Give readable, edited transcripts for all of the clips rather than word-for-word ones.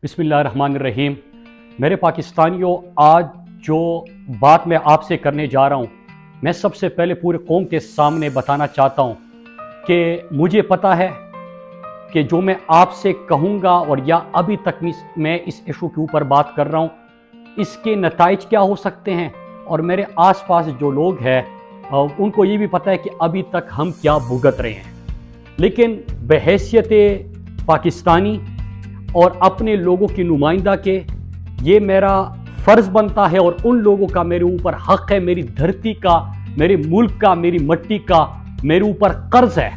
बिस्मिल्लाहिर्रहमानिर्रहीम। मेरे पाकिस्तानियों, आज जो बात मैं आपसे करने जा रहा हूँ, मैं सबसे पहले पूरे कौम के सामने बताना चाहता हूँ कि मुझे पता है कि जो मैं आपसे कहूँगा और या अभी तक मैं इस इशू के ऊपर बात कर रहा हूँ, इसके नताइज क्या हो सकते हैं। और मेरे आसपास जो लोग हैं उनको ये भी पता है कि अभी तक हम क्या भुगत रहे हैं। लेकिन बहैसियत पाकिस्तानी और अपने लोगों की नुमाइंदा के ये मेरा फ़र्ज़ बनता है और उन लोगों का मेरे ऊपर हक़ है, मेरी धरती का, मेरे मुल्क का, मेरी मिट्टी का मेरे ऊपर कर्ज़ है,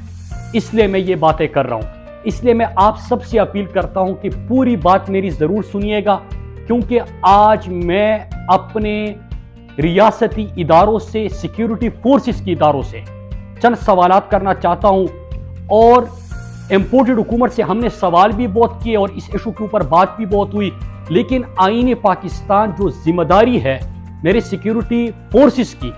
इसलिए मैं ये बातें कर रहा हूँ। इसलिए मैं आप सबसे अपील करता हूँ कि पूरी बात मेरी ज़रूर सुनिएगा, क्योंकि आज मैं अपने रियासती इदारों से, सिक्योरिटी फोर्सेस के इदारों से चंद सवालात करना चाहता हूँ। और इम्पोर्टेड हुकूमत से हमने सवाल भी बहुत किए और इस इशू के ऊपर बात भी बहुत हुई, लेकिन आईन पाकिस्तान जो जिम्मेदारी है मेरे सिक्योरिटी फोर्सेस की,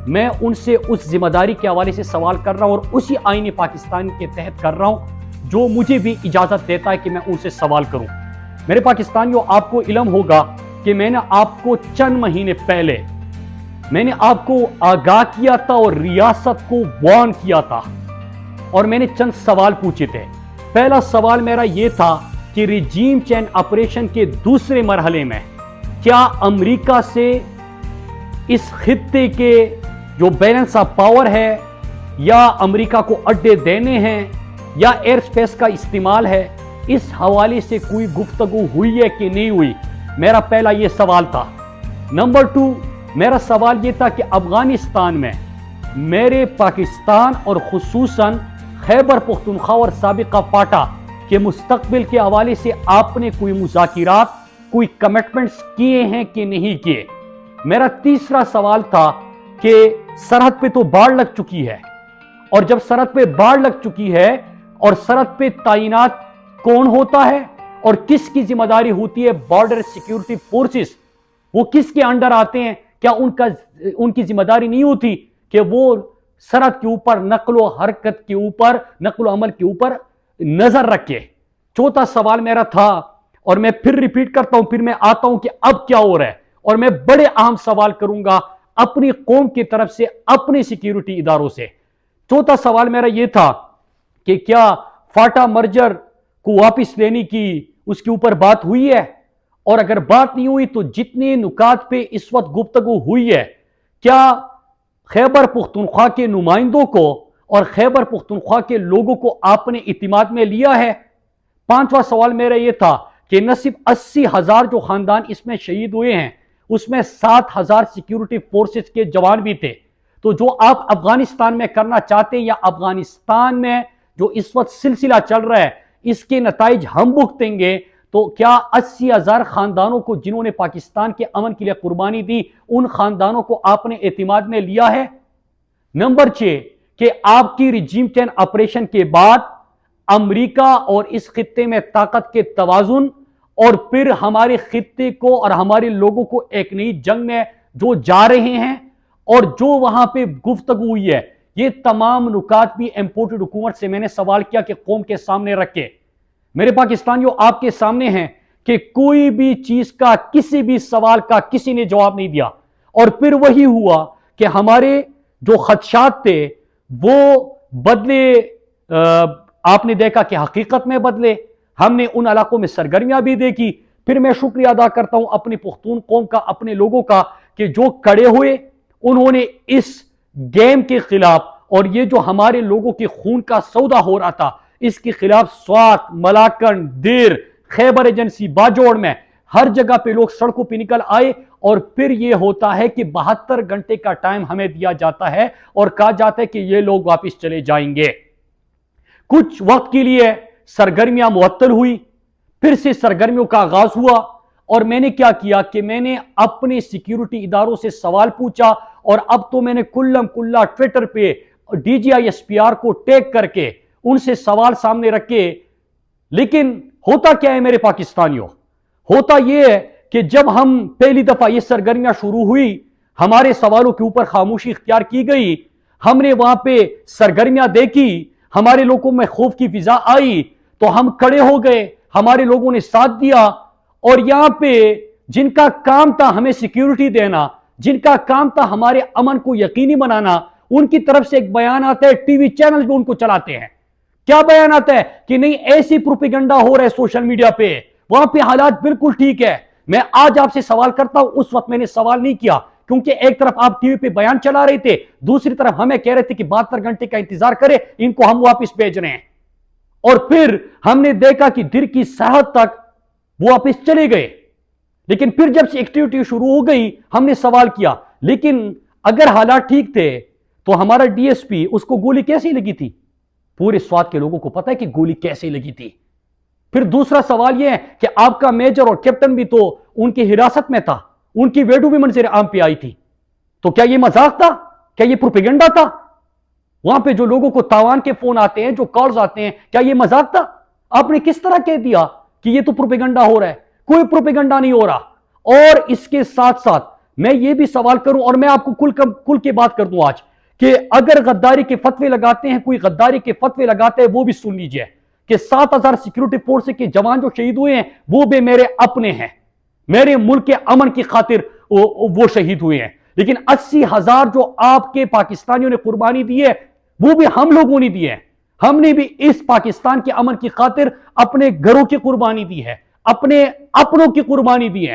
मैं उनसे उस जिम्मेदारी के हवाले से सवाल कर रहा हूं और उसी आईन पाकिस्तान के तहत कर रहा हूं जो मुझे भी इजाज़त देता है कि मैं उनसे सवाल करूं। मेरे पाकिस्तानियों, आपको इल्म होगा कि मैंने आपको चंद महीने पहले मैंने आपको आगाह किया था और रियासत को वार्न किया था और मैंने चंद सवाल पूछे थे। पहला सवाल मेरा यह था कि रिजीम चेंज ऑपरेशन के दूसरे मरहले में क्या अमेरिका से इस खित्ते के जो बैलेंस ऑफ पावर है या अमेरिका को अड्डे देने हैं या एयर स्पेस का इस्तेमाल है, इस हवाले से कोई गुफ्तगू हुई है कि नहीं हुई। मेरा पहला यह सवाल था। नंबर 2, मेरा सवाल यह था कि अफगानिस्तान में मेरे पाकिस्तान और खुसूसन खैबर पुख्तनख्वा और साबिका फाटा के मुस्तकबिल के हवाले से आपने कोई मुज़ाकिरात, कोई कमिटमेंट्स किए हैं कि नहीं किए। मेरा तीसरा सवाल था कि सरहद पे तो बाढ़ लग चुकी है, और जब सरहद पे बाढ़ लग चुकी है और सरहद पे तैनात कौन होता है और किसकी जिम्मेदारी होती है, बॉर्डर सिक्योरिटी फोर्सेस, वो किसके अंडर आते हैं। क्या उनकी जिम्मेदारी नहीं होती कि वो सरहद के ऊपर नक्लो हरकत के ऊपर, नक्लो अमल के ऊपर नजर रखे। चौथा सवाल मेरा था, और मैं फिर रिपीट करता हूं, फिर मैं आता हूं कि अब क्या हो रहा है, और मैं बड़े अहम सवाल करूंगा अपनी कौम की तरफ से, अपने सिक्योरिटी इदारों से। चौथा सवाल मेरा यह था कि क्या फाटा मर्जर को वापस लेने की उसके ऊपर बात हुई है, और अगर बात नहीं हुई तो जितने नुकात पे इस वक्त गुफ्तगू हुई है, क्या खैबर पुख्तनख्वा के नुमाइंदों को और खैबर पुख्तनख्वा के लोगों को आपने इतिमाद में लिया है। पांचवा सवाल मेरा यह था कि न सिर्फ 80,000 जो खानदान इसमें शहीद हुए हैं, उसमें 7,000 सिक्योरिटी फोर्सेस के जवान भी थे। तो जो आप अफगानिस्तान में करना चाहते हैं या अफगानिस्तान में जो इस वक्त सिलसिला चल रहा है, इसके नताइज हम भुगतेंगे। तो क्या 80,000 खानदानों को जिन्होंने पाकिस्तान के अमन के लिए कुर्बानी दी, उन खानदानों को आपने एतमाद में लिया है। नंबर 6 कि आपकी रिजीम चेंज ऑपरेशन के बाद अमेरिका और इस खित्ते में ताकत के तवाजुन और फिर हमारे खित्ते को और हमारे लोगों को एक नई जंग में जो जा रहे हैं और जो वहां पे गुफ्तगू हुई है, ये तमाम नुकात भी इम्पोर्टेड हुकूमत से मैंने सवाल किया कि कौम के सामने रखे। मेरे पाकिस्तानियों, आपके सामने हैं कि कोई भी चीज का, किसी भी सवाल का किसी ने जवाब नहीं दिया। और फिर वही हुआ कि हमारे जो खदशात थे वो बदले, आपने देखा कि हकीकत में बदले। हमने उन इलाकों में सरगर्मियां भी देखी। फिर मैं शुक्रिया अदा करता हूं अपनी पुख्तून कौम का, अपने लोगों का, कि जो खड़े हुए, उन्होंने इस गेम के खिलाफ और ये जो हमारे लोगों के खून का सौदा हो रहा था, इसके खिलाफ स्वात, मलाकन, देर, खैबर एजेंसी, बाजोड़ में हर जगह पे लोग सड़कों पे निकल आए। और फिर ये होता है कि 72 घंटे का टाइम हमें दिया जाता है और कहा जाता है कि ये लोग वापस चले जाएंगे। कुछ वक्त के लिए सरगर्मियां मुअत्तल हुई, फिर से सरगर्मियों का आगाज हुआ, और मैंने क्या किया कि मैंने अपने सिक्योरिटी इदारों से सवाल पूछा। और अब तो मैंने कुल्लम कुल्ला ट्विटर पे DGI-SPR को टैग करके उनसे सवाल सामने रखे। लेकिन होता क्या है मेरे पाकिस्तानियों, होता यह है कि जब हम पहली दफा ये सरगर्मियां शुरू हुई, हमारे सवालों के ऊपर खामोशी इख्तियार की गई, हमने वहां पे सरगर्मियां देखी, हमारे लोगों में खौफ की फिजा आई, तो हम खड़े हो गए, हमारे लोगों ने साथ दिया اور یہاں پہ جن کا کام تھا ہمیں سیکیورٹی دینا، جن کا کام تھا ہمارے امن کو یقینی بنانا، ان کی طرف سے ایک بیان آتا ہے، ٹی وی چینل بھی ان کو چلاتے ہیں. کیا بیان آتا ہے کہ نہیں ایسی پروپیگنڈا ہو رہا ہے سوشل میڈیا پہ، وہاں پہ حالات بالکل ٹھیک ہے. میں آج آپ سے سوال کرتا ہوں، اس وقت میں نے سوال نہیں کیا کیونکہ ایک طرف آپ ٹی وی پہ بیان چلا رہے تھے، دوسری طرف ہمیں کہہ رہے تھے کہ 72 گھنٹے کا انتظار کرے، ان کو ہم واپس بھیج رہے ہیں. اور پھر ہم نے دیکھا کہ دیر کی ساحت تک وہ واپس چلے گئے. لیکن پھر جب سے ایکٹیویٹی شروع ہو گئی ہم نے سوال کیا، لیکن اگر حالات ٹھیک تھے تو ہمارا ڈی ایس پی اس کو گولی کیسی لگی تھی؟ پورے سوات کے لوگوں کو پتا ہے کہ گولی کیسے لگی تھی. پھر دوسرا سوال یہ ہے کہ آپ کا میجر اور کیپٹن بھی تو ان کی حراست میں تھا، ان کی ویڈیو بھی منظر عام پہ آئی تھی. تو کیا یہ مذاق تھا؟ کیا یہ پروپیگنڈا تھا؟ وہاں پہ جو لوگوں کو تاوان کے فون آتے ہیں، جو کالز آتے ہیں، کیا یہ مذاق تھا؟ آپ نے کس طرح کہہ دیا کہ یہ تو پروپیگنڈا ہو رہا ہے؟ کوئی پروپیگنڈا نہیں ہو رہا. اور اس کے ساتھ ساتھ میں یہ بھی سوال کروں، اور میں آپ کو کل کی بات کر دوں آج، کہ اگر غداری کے فتوے لگاتے ہیں، کوئی غداری کے فتوے لگاتے ہیں، وہ بھی سن لیجئے کہ 7000 سیکیورٹی فورس کے جوان جو شہید ہوئے ہیں وہ بھی میرے اپنے ہیں، میرے ملک کے امن کی خاطر وہ شہید ہوئے ہیں. لیکن 80,000 جو آپ کے پاکستانیوں نے قربانی دی ہے وہ بھی ہم لوگوں نے دی ہے. ہم نے بھی اس پاکستان کے امن کی خاطر اپنے گھروں کی قربانی دی ہے، اپنے اپنوں کی قربانی دی ہے.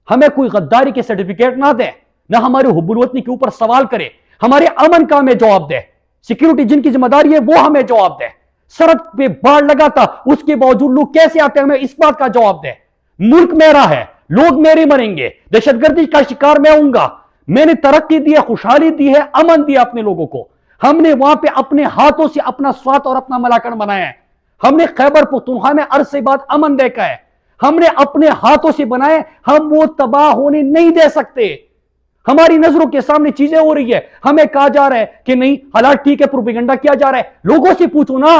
ہمیں کوئی غداری کے سرٹیفکیٹ نہ دے، نہ ہمارے حب الوطنی کے اوپر سوال کرے، ہمارے امن کا ہمیں جواب دے. سیکیورٹی جن کی ذمہ داری ہے وہ ہمیں جواب دے. سڑک پہ باڑ لگا تھا اس کے باوجود لوگ کیسے آتے ہیں، ہمیں اس بات کا جواب دے. ملک میرا ہے، لوگ میرے مریں گے، دہشت گردی کا شکار میں ہوں گا. میں نے ترقی دی ہے، خوشحالی دی ہے، امن دیا اپنے لوگوں کو. ہم نے وہاں پہ اپنے ہاتھوں سے اپنا سوات اور اپنا ملاکن بنایا ہے. ہم نے خیبر پختونخوا میں عرصے بعد امن دیکھا ہے، ہم نے اپنے ہاتھوں سے بنائے. ہم وہ تباہ ہونے نہیں دے سکتے. ہماری نظروں کے سامنے چیزیں ہو رہی ہے، ہمیں کہا جا رہا ہے کہ نہیں حالات ٹھیک ہے، پروپیگنڈا کیا جا رہا ہے. لوگوں سے پوچھو نا.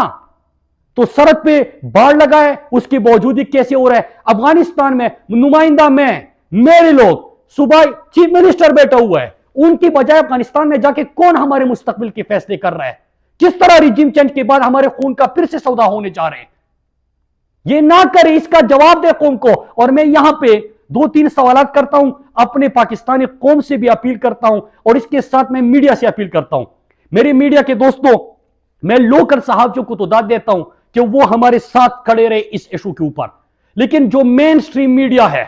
تو سڑک پہ باڑ لگا ہے، اس کے باوجود کیسے ہو رہا ہے؟ افغانستان میں نمائندہ میں، میرے لوگ، صوبہ چیف منسٹر بیٹھا ہوا ہے، ان کی بجائے افغانستان میں جا کے کون ہمارے مستقبل کے فیصلے کر رہا ہے؟ کس طرح ریجیم چینج کے بعد ہمارے خون کا پھر سے سودا ہونے جا رہے ہیں؟ یہ نہ کرے، اس کا جواب دے قوم کو. اور میں یہاں پہ 2-3 سوالات کرتا ہوں، اپنے پاکستانی قوم سے بھی اپیل کرتا ہوں، اور اس کے ساتھ میں میڈیا سے اپیل کرتا ہوں. میرے میڈیا کے دوستوں، میں لوکل صحافیوں کو تو داد دیتا ہوں کہ وہ ہمارے ساتھ کھڑے رہے اس ایشو کے اوپر، لیکن جو مین سٹریم میڈیا ہے،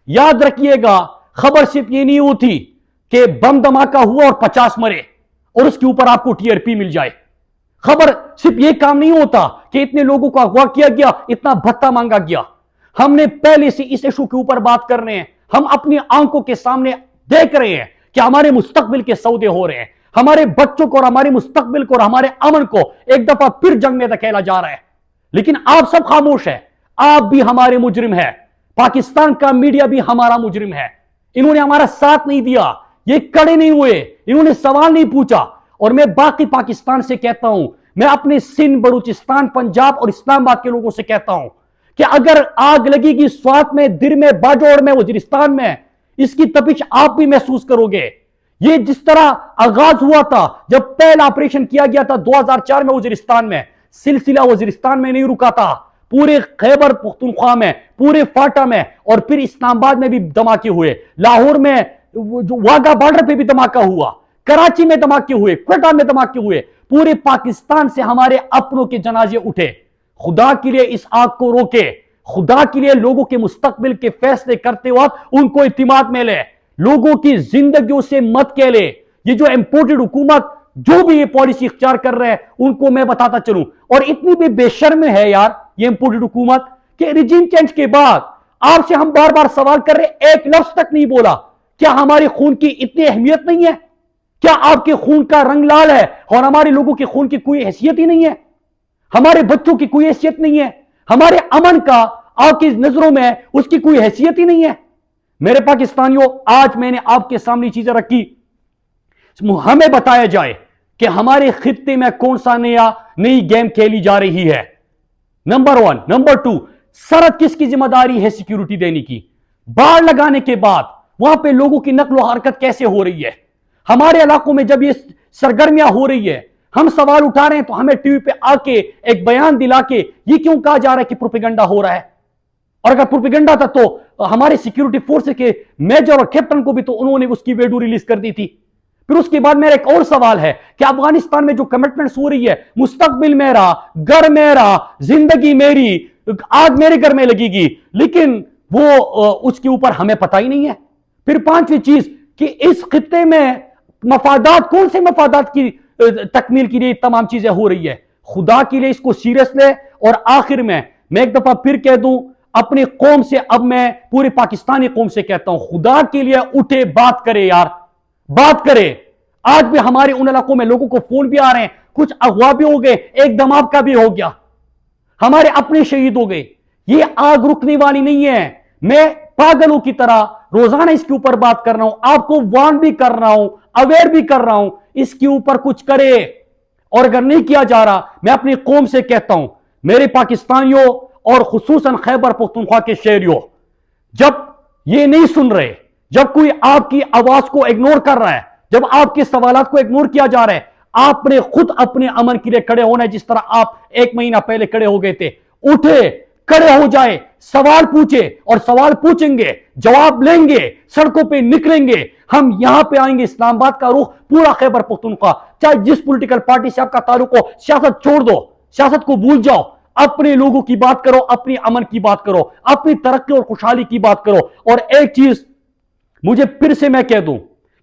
یاد رکھیے گا، خبر صرف یہ نہیں ہوتی کہ بم دھماکہ ہوا اور 50 مرے اور اس کے اوپر آپ کو TRP مل جائے. خبر صرف یہ کام نہیں ہوتا کہ اتنے لوگوں کو اغوا کیا گیا، اتنا بھتہ مانگا گیا. ہم نے پہلے سے اس ایشو کے اوپر بات کر رہے ہیں. ہم اپنی آنکھوں کے سامنے دیکھ رہے ہیں کہ ہمارے مستقبل کے سودے ہو رہے ہیں، ہمارے بچوں کو اور ہمارے مستقبل کو اور ہمارے امن کو ایک دفعہ پھر جنگ میں دھکیلا جا رہا ہے. لیکن آپ سب خاموش ہیں. آپ بھی ہمارے مجرم ہیں، پاکستان کا میڈیا بھی ہمارا مجرم ہے. انہوں نے ہمارا ساتھ نہیں دیا، یہ کڑے نہیں ہوئے، انہوں نے سوال نہیں پوچھا. اور میں باقی پاکستان سے کہتا ہوں، میں اپنے سندھ، بلوچستان، پنجاب اور اسلام آباد کے لوگوں سے کہتا ہوں کہ اگر آگ لگے گی سوات میں، در میں، باجوڑ میں، وزیرستان میں، اس کی تپش آپ بھی محسوس کرو گے. یہ جس طرح آغاز ہوا تھا جب پہلا آپریشن کیا گیا تھا 2004 میں وزیرستان میں، سلسلہ وزیرستان میں نہیں رکا تھا، پورے خیبر پختونخوا میں، پورے فاٹا میں، اور پھر اسلام آباد میں بھی دھماکے ہوئے، لاہور میں جو واگا بارڈر پہ بھی دھماکہ ہوا، کراچی میں دھماکے ہوئے، کوئٹہ میں دھماکے ہوئے. پورے پاکستان سے ہمارے اپنوں کے جنازے اٹھے. خدا کے لیے اس آگ کو روکے، خدا کے لیے لوگوں کے مستقبل کے فیصلے کرتے وقت ان کو اعتماد میں لے، لوگوں کی زندگیوں سے مت کہہ لے. یہ جو امپورٹڈ حکومت جو بھی یہ پالیسی اختیار کر رہے ہیں ان کو میں بتاتا چلوں، اور اتنی بھی بے شرم ہے یار یہ امپورٹڈ حکومت کہ ریجیم چینج کے بعد آپ سے ہم بار بار سوال کر رہے، ایک لفظ تک نہیں بولا. کیا ہمارے خون کی اتنی اہمیت نہیں ہے؟ کیا آپ کے خون کا رنگ لال ہے اور ہمارے لوگوں کے خون کی کوئی حیثیت ہی نہیں ہے؟ ہمارے بچوں کی کوئی حیثیت نہیں ہے؟ ہمارے امن کا آپ کی نظروں میں اس کی کوئی حیثیت ہی نہیں ہے؟ میرے پاکستانیوں، آج میں نے آپ کے سامنے چیزیں رکھی، ہمیں بتایا جائے کہ ہمارے خطے میں کون سا نئی گیم کھیلی جا رہی ہے. نمبر 1. نمبر 2، سرحد کس کی ذمہ داری ہے سیکیورٹی دینے کی؟ باڑ لگانے کے بعد وہاں پہ لوگوں کی نقل و حرکت کیسے ہو رہی ہے؟ ہمارے علاقوں میں جب یہ سرگرمیاں ہو رہی ہے، ہم سوال اٹھا رہے ہیں تو ہمیں ٹی وی پہ آ کے ایک بیان دلا کے یہ کیوں کہا جا رہا ہے کہ پروپیگنڈا ہو رہا ہے؟ اور اگر پروپیگنڈا تھا تو हमारे सिक्योरिटी फोर्स के मेजर और कैप्टन को भी तो उन्होंने उसकी वीडियो रिलीज कर दी थी। फिर उसके बाद मेरा एक और सवाल है कि अफगानिस्तान में जो कमिटमेंट्स हो रही है, मुस्तकबिल मेरा, घर मेरा, जिंदगी मेरी, आज मेरे घर में लगेगी, लेकिन वो उसके ऊपर हमें पता ही नहीं है। फिर पांचवी चीज कि इस खित्ते में मफादात, कौन से मफादात की तकमील के लिए तमाम चीजें हो रही है। खुदा के लिए इसको सीरियस ले। और आखिर में मैं एक दफा फिर कह दूं अपनी कौम से, अब मैं पूरी पाकिस्तानी कौम से कहता हूं, खुदा के लिए उठे, बात करे यार, बात करे। आज भी हमारे उन इलाकों में लोगों को फोन भी आ रहे हैं, कुछ अगवा भी हो गए, एक दमाग का भी हो गया, हमारे अपने शहीद हो गए। ये आग रुकने वाली नहीं है। मैं पागलों की तरह रोजाना इसके ऊपर बात कर रहा हूं, आपको वार्न भी कर रहा हूं, अवेयर भी कर रहा हूं, इसके ऊपर कुछ करे। और अगर नहीं किया जा रहा, मैं अपनी कौम से कहता हूं, मेरे पाकिस्तानियों और खुसूसन खैबर पख्तूनख्वा के शहरियों, जब ये नहीं सुन रहे, जब कोई आपकी आवाज को इग्नोर कर रहा है, जब आपके सवालात को इग्नोर किया जा रहा है, आपने खुद अपने अमन के लिए खड़े होना है, जिस तरह आप 1 महीना पहले खड़े हो गए थे। उठे, खड़े हो जाए, सवाल पूछे, और सवाल पूछेंगे, जवाब लेंगे, सड़कों पे निकलेंगे। हम यहां पे आएंगे, इस्लामाबाद का रुख पूरा खैबर पख्तूनख्वा, चाहे जिस पॉलिटिकल पार्टी से आपका ताल्लुक हो, सियासत छोड़ दो, सियासत को भूल जाओ, अपने लोगों की बात करो, अपनी अमन की बात करो, अपनी तरक्की और खुशहाली की बात करो। और एक चीज मुझे फिर से मैं कह दूं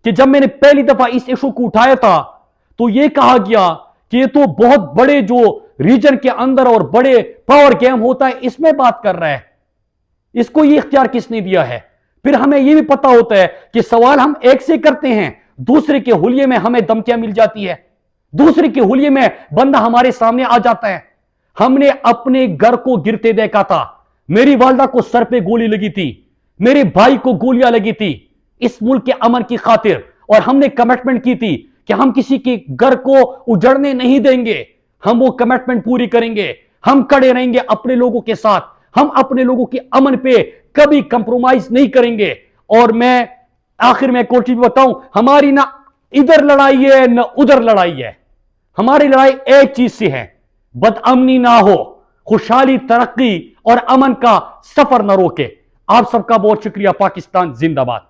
कि जब मैंने पहली दफा इस इशू को उठाया था, तो यह कहा गया कि ये तो बहुत बड़े जो रीजन के अंदर और बड़े पावर गेम होता है, इसमें बात कर रहा है। इसको ये इख्तियार किसने दिया है? फिर हमें यह भी पता होता है कि सवाल हम एक से करते हैं, दूसरे के हुलिये में हमें धमकियां मिल जाती है, दूसरे के हुलिये में बंदा हमारे सामने आ जाता है। हमने अपने घर को गिरते देखा था, मेरी वालदा को सर पे गोली लगी थी, मेरे भाई को गोलियां लगी थी इस मुल्क के अमन की खातिर, और हमने कमिटमेंट की थी कि हम किसी के घर को उजड़ने नहीं देंगे। हम वो कमिटमेंट पूरी करेंगे, हम खड़े रहेंगे अपने लोगों के साथ, हम अपने लोगों के अमन पे कभी कंप्रोमाइज नहीं करेंगे। और मैं आखिर में एक और चीज बताऊं, हमारी ना इधर लड़ाई है ना उधर लड़ाई है, हमारी लड़ाई एक चीज से है, बदअमनी ना हो, खुशहाली, तरक्की और अमन का सफर न रोके। आप सबका बहुत शुक्रिया। पाकिस्तान जिंदाबाद।